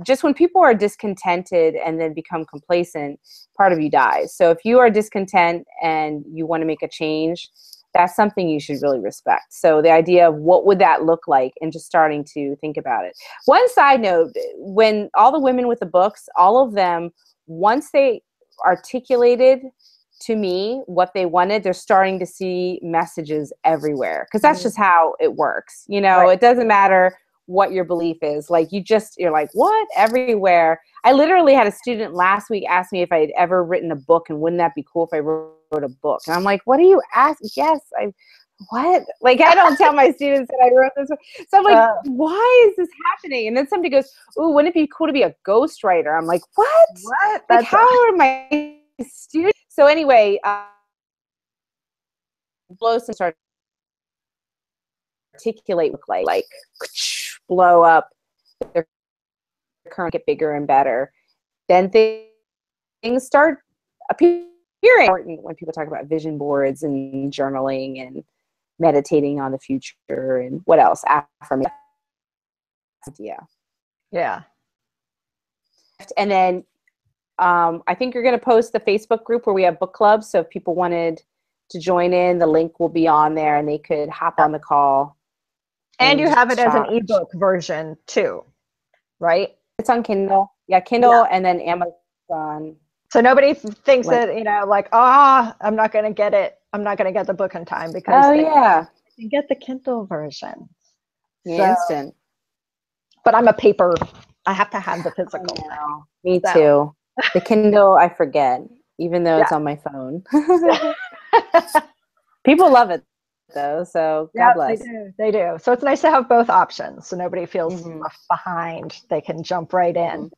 Just when people are discontented and then become complacent, part of you dies. So if you are discontent and you want to make a change, that's something you should really respect. So the idea of what would that look like, and just starting to think about it. One side note, when all the women with the books, all of them, once they articulated to me what they wanted, they're starting to see messages everywhere, because that's just how it works. Right. It doesn't matter what your belief is. Like you're like, what? Everywhere. I literally had a student last week ask me if I had ever written a book, and wouldn't that be cool if I wrote a book? And I'm like, what are you asking? Yes, what? Like, I don't tell my students that I wrote this book. So I'm like, why is this happening? And then somebody goes, ooh, wouldn't it be cool to be a ghostwriter? I'm like, what? What? Like, how are my students? So anyway, blow some start articulate like blow up their current, get bigger and better, then things start appearing. When people talk about vision boards and journaling and meditating on the future and what else, affirmation. Yeah. And then I think you're going to post the Facebook group where we have book clubs. So if people wanted to join in, the link will be on there and they could hop on the call. And you have it as an ebook version too, right? It's on Kindle. Yeah, Kindle, and then Amazon. So nobody thinks that, I'm not going to get it. I'm not going to get the book in time because they can get the Kindle version. Instant. But I'm a paper. I have to have the physical. Me too. The Kindle, I forget, even though it's on my phone. People love it though, so God bless. They do. So it's nice to have both options, so nobody feels left behind. They can jump right in.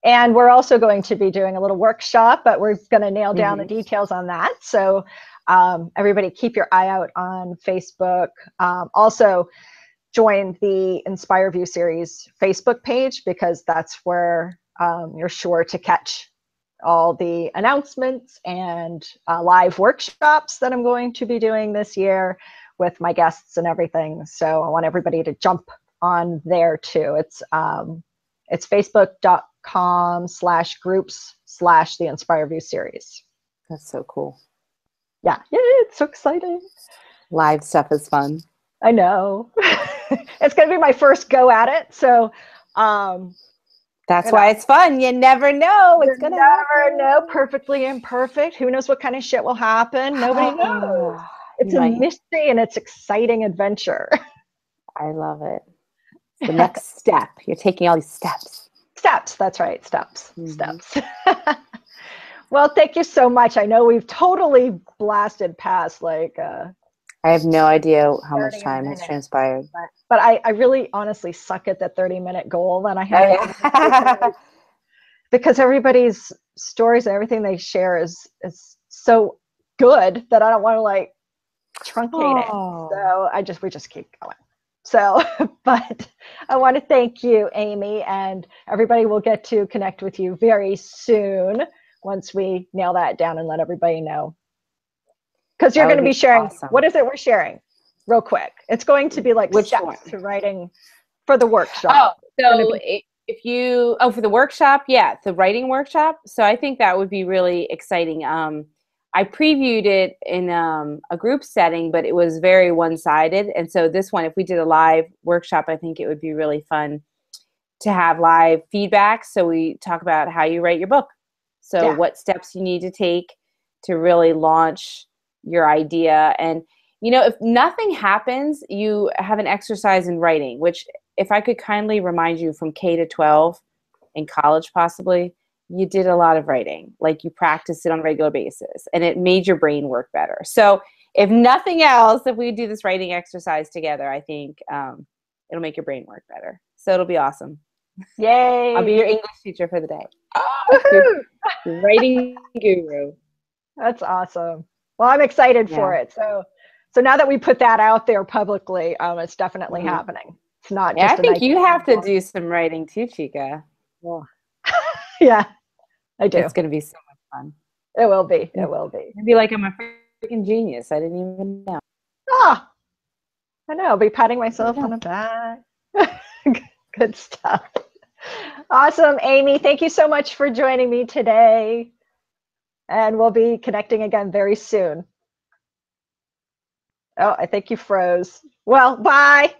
And we're also going to be doing a little workshop, but we're going to nail down the details on that. So everybody keep your eye out on Facebook. Also join the Inspire View series Facebook page, because that's where you're sure to catch all the announcements and live workshops that I'm going to be doing this year with my guests and everything. So I want everybody to jump on there too. It's facebook.com/groups/the Inspire View series. That's so cool. Yeah, it's so exciting. Live stuff is fun. I know. It's going to be my first go at it. So that's why it's fun. You never know. It's going to never know. Perfectly imperfect. Who knows what kind of shit will happen? Nobody knows. It's a mystery and it's exciting adventure. I love it. The next step. You're taking all these steps. Steps. That's right. Steps. Steps. Well, thank you so much. I know we've totally blasted past like I have no idea how much 30 time has minutes. transpired. But I really honestly suck at the 30-minute goal that I have. Because everybody's stories and everything they share is so good that I don't want to like truncate it. So we just keep going. So, but I want to thank you, Amy, and everybody will get to connect with you very soon once we nail that down and let everybody know. Because you're going to be sharing, awesome. What is it we're sharing? Real quick. It's going to be like steps to writing for the workshop. Oh, so for the workshop, yeah, the writing workshop. So I think that would be really exciting. I previewed it in a group setting, but it was very one-sided. And so this one, if we did a live workshop, I think it would be really fun to have live feedback. So we talk about how you write your book. So what steps you need to take to really launch your idea. And, you know, if nothing happens, you have an exercise in writing, which if I could kindly remind you from K to 12 in college, possibly, you did a lot of writing. Like you practiced it on a regular basis and it made your brain work better. So if nothing else, if we do this writing exercise together, I think it'll make your brain work better. So it'll be awesome. Yay. I'll be your English teacher for the day. Your writing guru. That's awesome. Well, I'm excited for it. So now that we put that out there publicly, it's definitely happening. It's not just I think you have to do some writing too, Chica. Well, yeah, I do. It's going to be so much fun. It will be. It will be. It'll be like I'm a freaking genius. I didn't even know. Ah, I know. I'll be patting myself on the back. Good stuff. Awesome, Amy. Thank you so much for joining me today. And we'll be connecting again very soon. Oh, I think you froze. Well, bye.